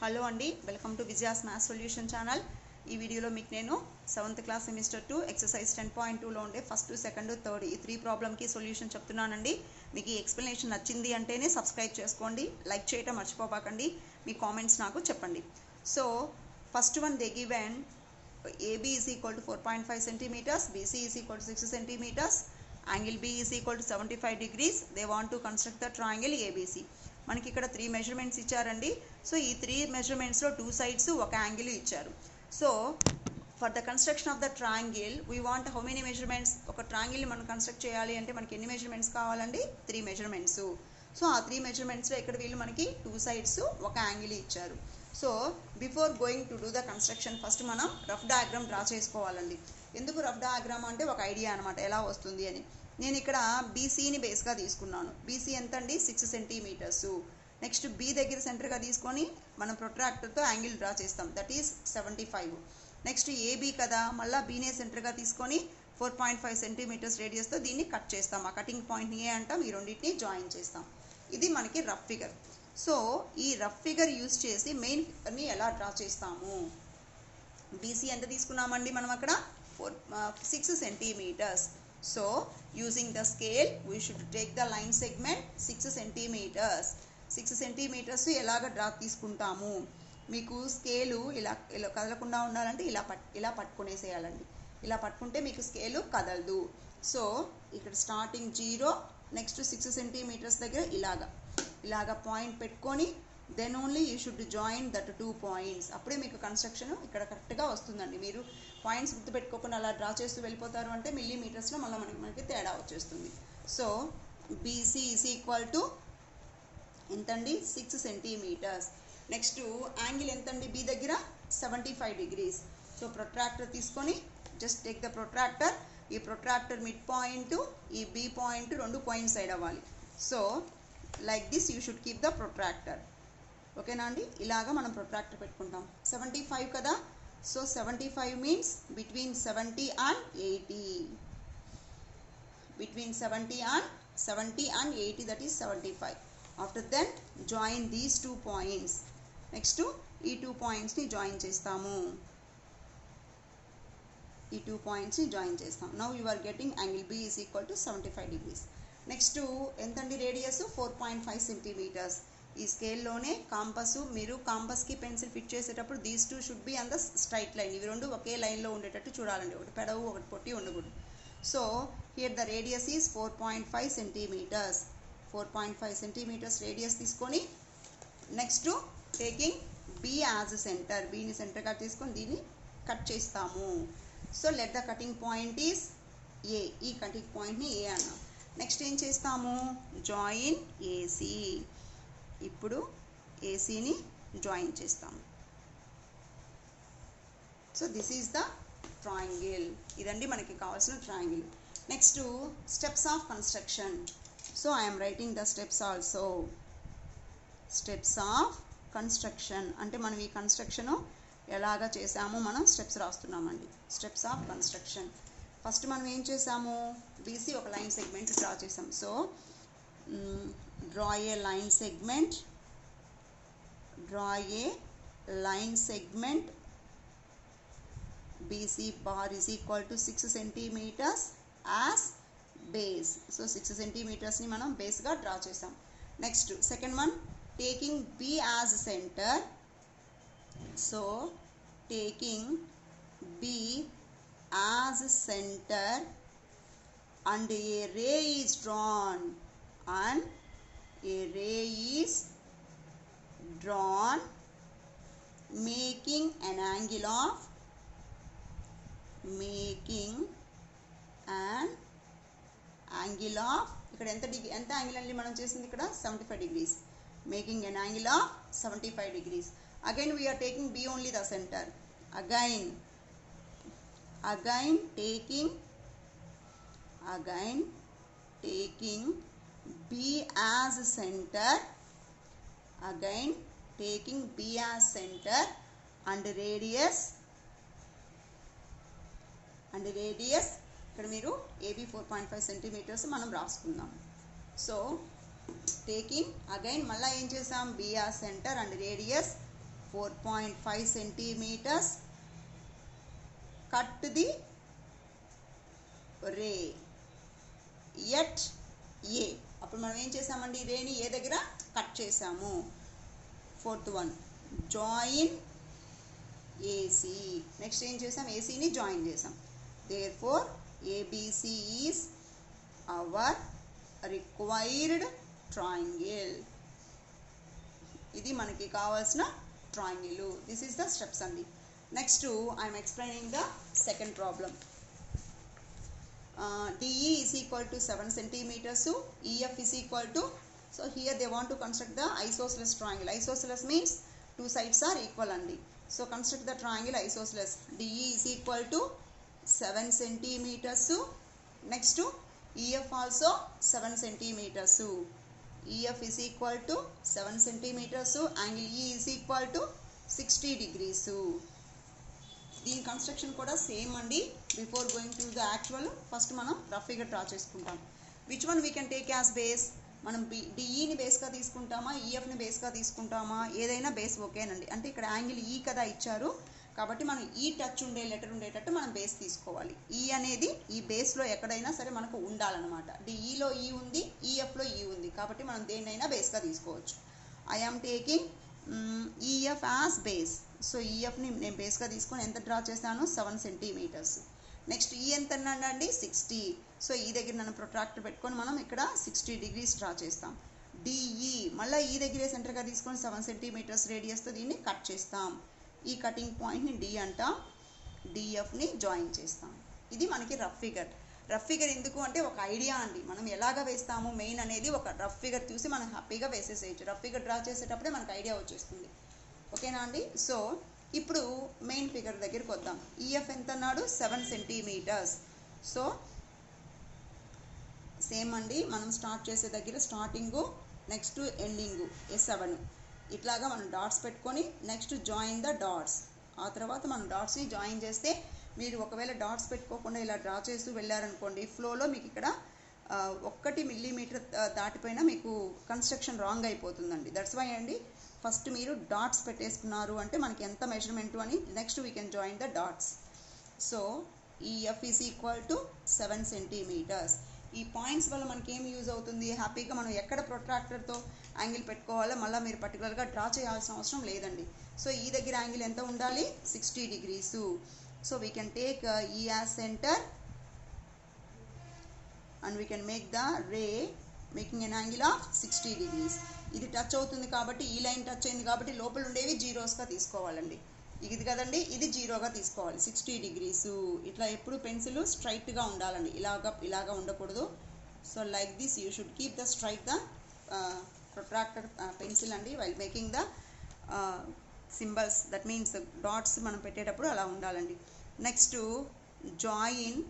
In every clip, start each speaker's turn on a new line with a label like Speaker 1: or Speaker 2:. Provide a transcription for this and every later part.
Speaker 1: Hello అండి, welcome to Vijaya's maths solution channel. ఈ వీడియోలో మీకు నేను 7th క్లాస్ సెమిస్టర్ 2 ఎక్సర్సైజ్ 10.2లో ఉండే ఫస్ట్, సెకండ్, థర్డ్ ఈ 3 ప్రాబ్లమ్కి సొల్యూషన్ చెప్తున్నానండి. మీకు ఈ ఎక్స్ప్లెనేషన్ నచ్చింది అంటేనే సబ్స్క్రైబ్ చేసుకోండి, లైక్ చేయటం మర్చిపోబాకండి, మీ కామెంట్స్ నాకు చెప్పండి. So first one they given AB is equal to 4.5 centimeters, BC is equal to 6 centimeters, angle B is equal to 75 degrees. They want to construct the triangle ABC. మనకి ఇక్కడ 3 measurements ఇచ్చారండి. So ఈ 3 మెజర్మెంట్స్లో 2 sides ఒక angle ఇచ్చారు. So for the construction of the triangle we want how many measurements. ఒక ట్రయాంగిల్ని మనం construct చేయాలి అంటే మనకి ఎన్ని మెజర్మెంట్స్ కావాలండి? 3 మెజర్మెంట్స్. సో ఆ 3 మెజర్మెంట్స్లో ఇక్కడ వీళ్ళు మనకి 2 సైడ్స్ ఒక యాంగిల్ ఇచ్చారు. So before going to do the construction first మనం రఫ్ డయాగ్రామ్ డ్రా చేసుకోవాలండి. ఎందుకు రఫ్ డయాగ్రామ్ అంటే ఒక ఐడియా అనమాట ఎలా వస్తుంది అని. నేను ఇక్కడ బీసీని బేస్గా తీసుకున్నాను. బీసీ ఎంత అండి? 6 సెంటీమీటర్స్. నెక్స్ట్ బి దగ్గర సెంటర్గా తీసుకొని మనం ప్రొట్రాక్టర్తో యాంగిల్ డ్రా చేస్తాం, దట్ ఈస్ 75. నెక్స్ట్ ఏబీ కదా, మళ్ళీ బీనే సెంటర్గా తీసుకొని 4.5 సెంటీమీటర్స్ రేడియస్తో దీన్ని కట్ చేస్తాం. ఆ కటింగ్ పాయింట్ని ఏ అంటాం, ఈ రెండింటిని జాయిన్ చేస్తాం. ఇది మనకి రఫ్ ఫిగర్. సో ఈ రఫ్ ఫిగర్ యూజ్ చేసి మెయిన్ ఫిగర్ని ఎలా డ్రా చేస్తాము. బీసీ ఎంత తీసుకున్నామండి మనం అక్కడ? 6 centimetres. So using the scale we should take the line segment 6 centimetres. 6 centimetres ఎలాగ డ్రా తీసుకుంటాము? మీకు స్కేలు ఇలా కదలకుండా ఉండాలంటే ఇలా పట్టుకునేసేయాలండి. ఇలా పట్టుకుంటే మీకు స్కేలు కదలదు. సో ఇక్కడ స్టార్టింగ్ 0, నెక్స్ట్ 6 సెంటీమీటర్స్ దగ్గర ఇలాగా పాయింట్ పెట్టుకొని then only you should join that 2 points. అప్పుడే మీకు కన్స్ట్రక్షన్ ఇక్కడ కరెక్ట్గా వస్తుందండి. మీరు పాయింట్స్ గుర్తుపెట్టుకోకుండా అలా డ్రా చేస్తూ వెళ్ళిపోతారు అంటే మిల్లీమీటర్స్లో మళ్ళీ మనకి తేడా వచ్చేస్తుంది. So BC is equal to ఎంతండి? 6 సెంటీమీటర్స్. నెక్స్ట్ యాంగిల్ ఎంతండి? బి దగ్గర 75 డిగ్రీస్. సో ప్రొట్రాక్టర్ తీసుకొని జస్ట్ టేక్ ద ప్రొట్రాక్టర్. ఈ ప్రొట్రాక్టర్ మిడ్ పాయింట్, ఈ బి పాయింట్ రెండు పాయింట్ సైడ్ అవ్వాలి. So like this you should keep the protractor. ఓకేనా అండి? ఇలాగా మనం ప్రొట్రాక్టర్ పెట్టుకుంటాం. 75 కదా, so 75 means between 70 and 80. Between 70 and 80, that is 75. After that join these 2 points. Next ఈ 2 పాయింట్స్ని జాయిన్ చేస్తాము. ఈ 2 పాయింట్స్ని జాయిన్ చేస్తాం. Now you are getting angle B is equal to 75 degrees. Next ఎంతండి? Radius 4.5 centimetres. ఈ స్కేల్లోనే మీరు కాంపస్కి పెన్సిల్ ఫిట్ చేసేటప్పుడు these 2 should be on the straight line. ఇవి రెండు ఒకే లైన్లో ఉండేటట్టు చూడాలండి. ఒకటి పెడవు, ఒకటి పొట్టి ఉండకూడదు. So here the radius is 4.5 centimetres. 4.5 centimetres radius తీసుకొని next taking B as centre. బీని సెంటర్గా తీసుకొని దీన్ని కట్ చేస్తాము. So let the cutting point is A. ఈ కటింగ్ పాయింట్ని ఏ అన్నాం. నెక్స్ట్ ఏం చేస్తాము? Join AC. ఇప్పుడు ఏసీని జాయిన్ చేస్తాము. So this is the triangle. ఇదండి మనకి కావాల్సిన triangle. Next steps of construction. So I'm writing the steps also. Steps of construction అంటే మనం ఈ కన్స్ట్రక్షన్ ఎలాగా చేసామో మనం స్టెప్స్ రాస్తున్నామండి. Steps of construction. ఫస్ట్ మనం ఏం చేసాము? బీసీ ఒక లైన్ సెగ్మెంట్ డ్రా చేసాం. So draw a line segment. BC bar is equal to 6 centimeters as base. So 6 centimeters ni manam base ga draw chesam. Next second one, taking B as center. So taking B as center and a ray is drawn, making an angle of ఇక్కడ ఎంత angle అండి మనం చేసింది? ఇక్కడ 75 degrees. Making an angle of 75 degrees. Again we are taking B only the center. Again taking B as center. Again taking B as center and radius. ఇక్కడ మీరు AB 4.5 centimetres మనం రాసుకుందాం. So taking again మళ్ళీ ఏం చేసాం? B as center and radius 4.5 centimeters. Cut the ray at A. అప్పుడు మనం ఏం చేసామండి, రేని ఏ దగ్గర కట్ చేసాము. Fourth one, join AC. Next ఏం చేసాం, ఏసీని జాయిన్ చేసాం. Therefore ABC is our required triangle. ఇది మనకి కావాల్సిన ట్రయాంగిల్. దిస్ ఈస్ ద స్టెప్స్ అండి. Next I'm explaining the second problem. DE is equal to 7 centimeters. EF is equal to, so here they want to construct the isosceles triangle. Isosceles means two sides are equal only. So construct the triangle isosceles. DE is equal to 7 centimeters. Next to EF also 7 centimeters. EF is equal to 7 centimeters. Angle E is equal to 60 degrees. దీని construction కూడా same అండి. Before going to the actual first మనం rough figure draw చేసుకుంటాం. Which one we can take as base? మనం డిఈని బేస్గా తీసుకుంటామా, ఈఎఫ్ని బేస్గా తీసుకుంటామా? ఏదైనా base ఓకేనండి. అంటే ఇక్కడ యాంగిల్ ఈ కదా ఇచ్చారు, కాబట్టి మనం ఈ టచ్ ఉండే లెటర్ ఉండేటట్టు మనం బేస్ తీసుకోవాలి. ఈ అనేది ఈ బేస్లో ఎక్కడైనా సరే మనకు ఉండాలన్నమాట. డిఈలో ఈ ఉంది, ఈఎఫ్లో ఈ ఉంది, కాబట్టి మనం దేన్నైనా బేస్గా తీసుకోవచ్చు. I am taking EF as base. So ఈఎఫ్ని నేను బేస్గా తీసుకొని ఎంత డ్రా చేస్తాను, 7 centimeters. నెక్స్ట్ ఈ ఎంత అన్నాడండి, 60. సో ఈ దగ్గర నన్ను ప్రొట్రాక్టర్ పెట్టుకొని మనం ఇక్కడ 60 degrees డ్రా చేస్తాం. డిఈ మళ్ళీ ఈ దగ్గరే సెంటర్గా తీసుకొని 7 centimeters రేడియస్తో దీన్ని కట్ చేస్తాం. ఈ కటింగ్ పాయింట్ని డి అంటాం. డిఎఫ్ని జాయిన్ చేస్తాం. ఇది మనకి రఫ్ ఫిగర్. రఫ్ ఫిగర్ ఎందుకు అంటే ఒక ఐడియా అండి. మనం ఎలాగ వేస్తాము మెయిన్ అనేది ఒక రఫ్ ఫిగర్ చూసి మనం హ్యాపీగా వేసేసేయచ్చు. రఫ్ ఫిగర్ డ్రా చేసేటప్పుడే మనకు ఐడియా వచ్చేస్తుంది. ఓకేనా అండి? సో ఇప్పుడు మెయిన్ ఫిగర్ దగ్గరికి వద్దాం. ఈఎఫ్ ఎంత అన్నాడు, 7 centimeters. సో సేమ్ అండి, మనం స్టార్ట్ చేసే దగ్గర స్టార్టింగు, నెక్స్ట్ ఎండింగు S7 ఇట్లాగా మనం డాట్స్ పెట్టుకొని నెక్స్ట్ జాయిన్ ద డాట్స్. ఆ తర్వాత మనం డాట్స్ని జాయిన్ చేస్తే, మీరు ఒకవేళ డాట్స్ పెట్టుకోకుండా ఇలా డ్రా చేస్తూ వెళ్ళారనుకోండి, ఫ్లోలో మీకు ఇక్కడ 1 millimeter దాటిపోయినా మీకు కన్స్ట్రక్షన్ రాంగ్ అయిపోతుందండి. దట్స్ వై అండి, ఫస్ట్ మీరు డాట్స్ పెట్టేసుకున్నారు అంటే మనకి ఎంత మెజర్మెంటు అని next we can join the dots. So EF is equal to 7 centimeters. ఈ పాయింట్స్ వల్ల మనకి ఏం యూజ్ అవుతుంది, హ్యాపీగా మనం ఎక్కడ ప్రొట్రాక్టర్తో యాంగిల్ పెట్టుకోవాలో మళ్ళీ మీరు పర్టికులర్గా డ్రా చేయాల్సిన అవసరం లేదండి. సో ఈ దగ్గర యాంగిల్ ఎంత ఉండాలి, 60 degrees. So we can take E as centre and we can make the ray making an angle of 60 degrees. ఇది టచ్ అవుతుంది కాబట్టి, ఈ లైన్ టచ్ అయింది కాబట్టి లోపల ఉండేవి జీరోస్గా తీసుకోవాలండి. ఇది కదండి, ఇది జీరోగా తీసుకోవాలి. 60 degrees. ఇట్లా ఎప్పుడు పెన్సిల్ స్ట్రైట్గా ఉండాలండి, ఇలాగా ఉండకూడదు. So like this you should keep the straight the protractor pencil అండి while making the symbols. That means dots మనం పెట్టేటప్పుడు అలా ఉండాలండి. Next join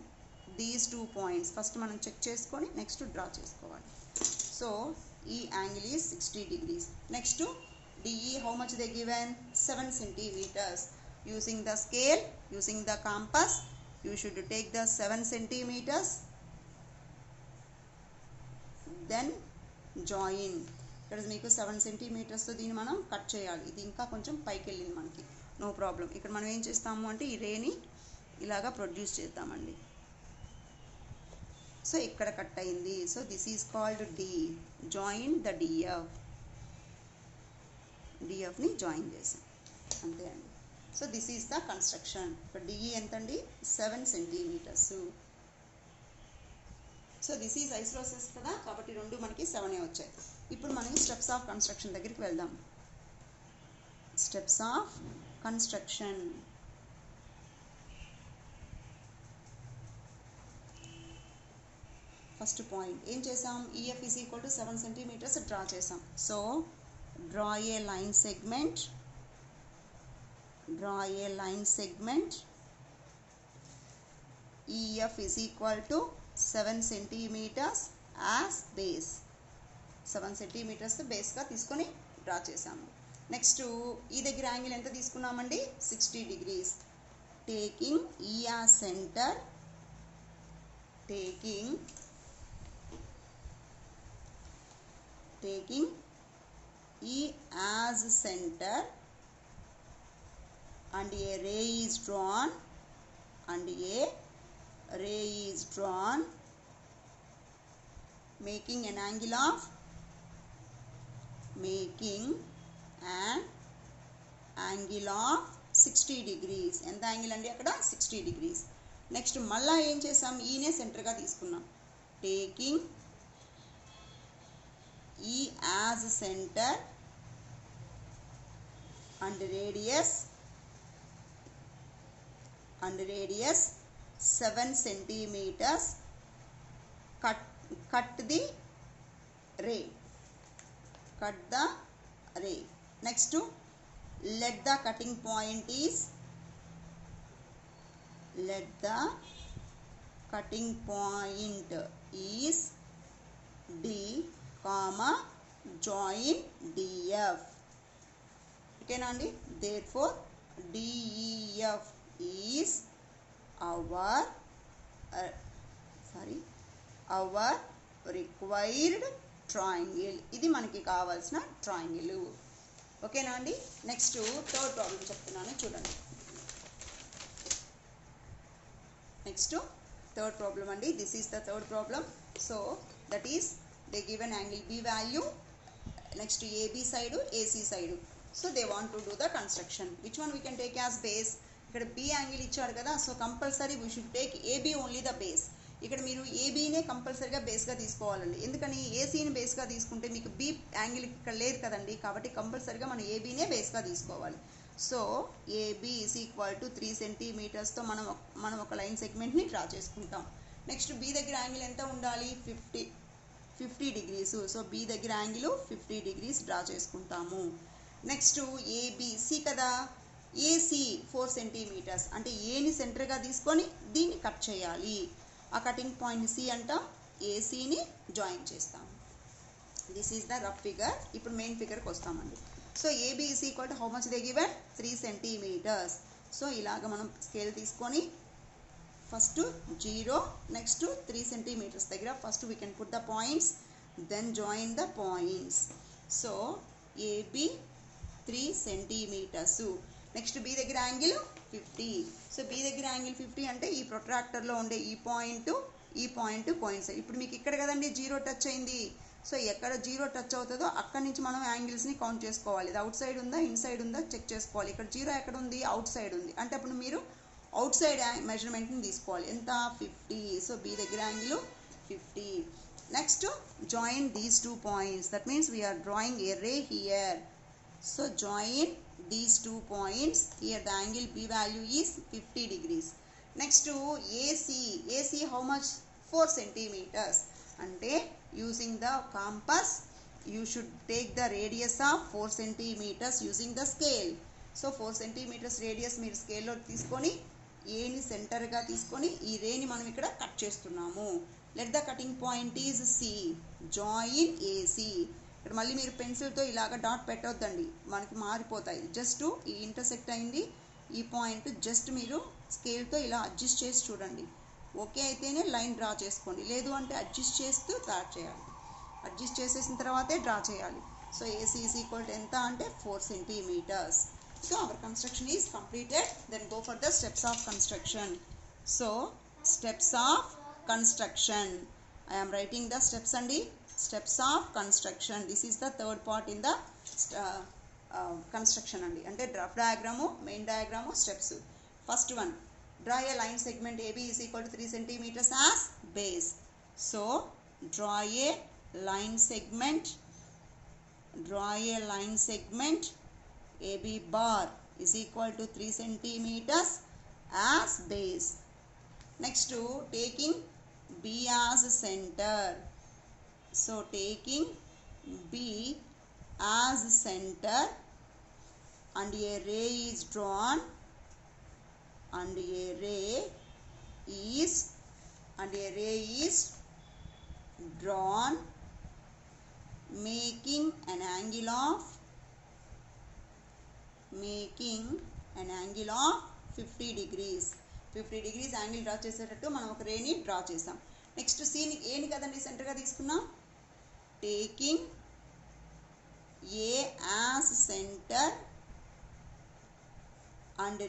Speaker 1: these 2 points. First మనం చెక్ చేసుకొని నెక్స్ట్ డ్రా చేసుకోవాలి. సో ఈ angle is 60 degrees. Next DE, how much they given, 7 centimeters. Using the scale, using the compass, you should take the 7 centimeters, then join. ఇక్కడ మీకు 7 centimeters తో దీన్ని మనం cut చేయాలి. ఇది ఇంకా కొంచెం పైకి వెళ్ళింది మనకి, నో ప్రాబ్లం. ఇక్కడ మనం ఏం చేస్తాము అంటే ఈ రేని ఇలాగా ప్రొడ్యూస్ చేద్దామండి. సో ఇక్కడ కట్ అయింది. So this is called D. Join the డిఎఫ్ని జాయిన్ చేసాం, అంతే అండి. So this is the construction. ఇక్కడ డిఈ ఎంత అండి, 7 centimeters. సో దిస్ ఈజ్ ఐసోసెస్ కదా, కాబట్టి రెండు మనకి 7 వచ్చాయి. ఇప్పుడు మనకి స్టెప్స్ ఆఫ్ కన్స్ట్రక్షన్ దగ్గరికి వెళ్దాం. Steps of construction. First point ఏం చేసాం, EF is equal to 7 centimeters draw చేసాం. So draw a line segment, EF is equal to 7 centimeters as base. 7 centimeters base గా తీసుకొని డ్రా చేసాము. నెక్స్ట్ ఈ దగ్గర యాంగిల్ ఎంత తీసుకున్నామండి, 60 degrees. టేకింగ్ ఈ as center, taking E as center and a ray is drawn, and a ray is drawn, making an angle of 60 degrees. ఎంత angle అండి అక్కడ 60 degrees. నెక్స్ట్ మళ్ళా ఏం చేసాం, ఈనే సెంటర్గా తీసుకున్నాం. టేకింగ్ ఈ as centre and radius 7 centimeters, cut the ray. Next, let the cutting point is D, comma, join DF. Okay na andi? Therefore DEF is our required triangle. ఇది మనకి కావాల్సిన ట్రయాంగిల్. ఓకేనా అండి? నెక్స్ట్ థర్డ్ ప్రాబ్లం చెప్తున్నాను చూడండి. Next third problem అండి. This is the third problem. So that is they given angle B value, next AB side, AC side. So they want to do the construction. Which one we can take as base? ఇక్కడ B angle ఇచ్చాడు కదా, so compulsory we should take AB only the base. ఇక్కడ మీరు ఏబీనే కంపల్సరీగా బేస్గా తీసుకోవాలండి. ఎందుకని ఏసీని బేస్గా తీసుకుంటే మీకు బి యాంగిల్ ఇక్కడ లేదు కదండి, కాబట్టి కంపల్సరీగా మనం ఏబీనే బేస్గా తీసుకోవాలి. So AB is equal to 3 సెంటీమీటర్స్తో మనం ఒక లైన్ సెగ్మెంట్ని డ్రా చేసుకుంటాం. నెక్స్ట్ బి దగ్గర యాంగిల్ ఎంత ఉండాలి? 50 degrees. సో బి దగ్గర యాంగిల్ 50 degrees డ్రా చేసుకుంటాము. నెక్స్ట్ ఏబిసి కదా, ఏసీ 4 సెంటీమీటర్స్, అంటే ఏని సెంటర్గా తీసుకొని దీన్ని కట్ చేయాలి. ఆ కటింగ్ పాయింట్ సి అంటాం, ఏసీని జాయిన్ చేస్తాము. This is the rough figure. ఇప్పుడు మెయిన్ ఫిగర్కి వస్తామండి. So AB is equal to how much they given? 3 centimetres. So ఇలాగ మనం స్కేల్ తీసుకొని ఫస్ట్ 0, నెక్స్ట్ 3 సెంటీమీటర్స్ దగ్గర first we can put the points, then join the points. So AB 3 centimetres. Next B దగ్గర angle 50. So B దగ్గర angle 50 అంటే ఈ ప్రొట్రాక్టర్లో ఉండే ఈ పాయింట్ కోయిన్సైడ్. ఇప్పుడు మీకు ఇక్కడ కదండి 0 టచ్ అయింది. సో ఎక్కడ 0 టచ్ అవుతుందో అక్కడి నుంచి మనం యాంగిల్స్ని కౌంట్ చేసుకోవాలి. ఇది అవుట్ సైడ్ ఉందా, ఇన్సైడ్ ఉందా చెక్ చేసుకోవాలి. ఇక్కడ 0 ఎక్కడ ఉంది? అవుట్ సైడ్ ఉంది. అంటే అప్పుడు మీరు అవుట్ సైడ్ మెజర్మెంట్ని తీసుకోవాలి. ఎంత? 50. సో బి దగ్గర angle 50. Next join these 2 points. That means we are drawing a ray here. So join these 2 points. Here the angle B value is 50 degrees. Next to AC. AC how much? 4 centimeters. Ante using the compass you should take the radius of 4 centimeters using the scale. So 4 centimeters radius మీరు స్కేల్లో తీసుకొని ఏని సెంటర్గా తీసుకొని ఈ రేని మనం ఇక్కడ cut చేస్తున్నాము. Let the cutting point is C. Join AC. ఇక్కడ మళ్ళీ మీరు పెన్సిల్తో ఇలాగ డాట్ పెట్టొద్దండి, మనకి మారిపోతాయి. జస్ట్ ఈ ఇంటర్సెక్ట్ అయింది ఈ పాయింట్, జస్ట్ మీరు స్కేల్తో ఇలా అడ్జస్ట్ చేసి చూడండి. ఓకే అయితేనే లైన్ డ్రా చేసుకోండి, లేదు అంటే అడ్జస్ట్ చేస్తూ డ్రా చేయాలి. అడ్జస్ట్ చేసేసిన తర్వాతే డ్రా చేయాలి. So AC is equal to ఎంత అంటే 4 centimetres. So our construction is completed. Then go for the steps of construction. So steps of construction, I am writing the steps అండి. Steps of construction. This is the third part in the construction andi. Ante rough diagram, main diagram, steps. First one, draw a line segment AB is equal to 3 centimeters as base. So draw a line segment. AB bar is equal to 3 centimeters as base. Next, taking B as center. So taking B as center and a ray is drawn, making an angle of 50 degrees. 50 degrees angle draw చేసేటట్టు మనం ఒక రేని draw చేసాం. Next సీని ఏని కదండి సెంటర్గా తీసుకున్నాం. Taking a as centre and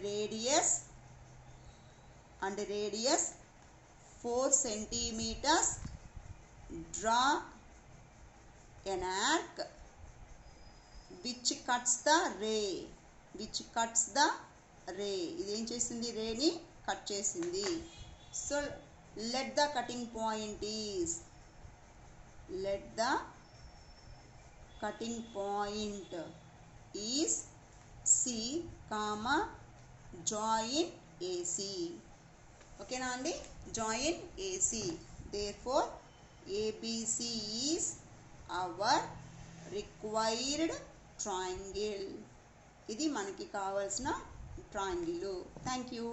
Speaker 1: radius 4 centimeters. Draw an arc which cuts the ray. ఇది ఏం చేసింది, రేని కట్ చేసింది. So let the cutting point is C, join AC. ఓకేనా అండి, join AC. therefore ABC is our required triangle. ఇది మనకి కావాల్సిన triangle. Thank you.